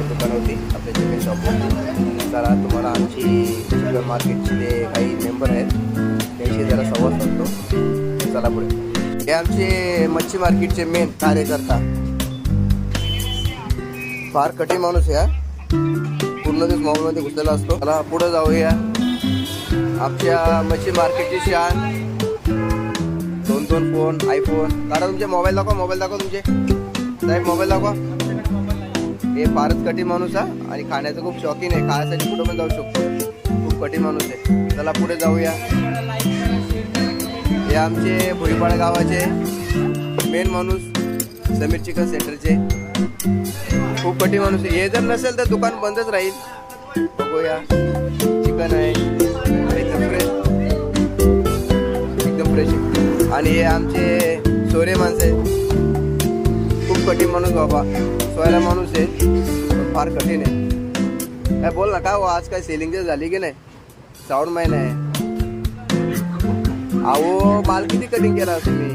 दुकानावरती आपल्या चिकन शॉपवरती. जरा तुम्हाला आमची चिकन मार्केटचे काही मेंबर आहेत त्यांशी जरा संवाद साधतो. चला पुढे. हे आमचे मच्छी मार्केटचे मेन कार्यकर्ता, फार कठीण माणूस आहे. पूर्ण दिवस मोबाईलमध्ये घुसलेला असतो. चला पुढे जाऊया. आमच्या मच्छी मार्केटची शान, 2 फोन, आयफोन. दादा तुमचे मोबाईल दाखवा तुमचे. साहेब मोबाईल दाखवा. हे फारच कठीण माणूस आहे आणि खाण्याचं खूप शौकीन आहे. खाण्यासाठी कुठं पण जाऊ शकतो. खूप कठीण माणूस आहे. चला पुढे जाऊया. हे आमचे भुईपाडा गावाचे मेन माणूस, समीर चिकन सेंटरचे. खूप कठीण माणूस आहे. हे जर नसेल तर दुकान बंदच राहील. बघूया. चिकन आहे एकदम फ्रेश आणि हे आमचे सोरे माणसं आहेत. खूप कठीण माणूस बाबा. सोयरा माणूस आहे पण फार कठीण आहे. काय बोल ना. काय हो आज काय सेलिंग झाली की नाही? श्रावण महिना आहे. अहो माल किती कटिंग केला तुम्ही?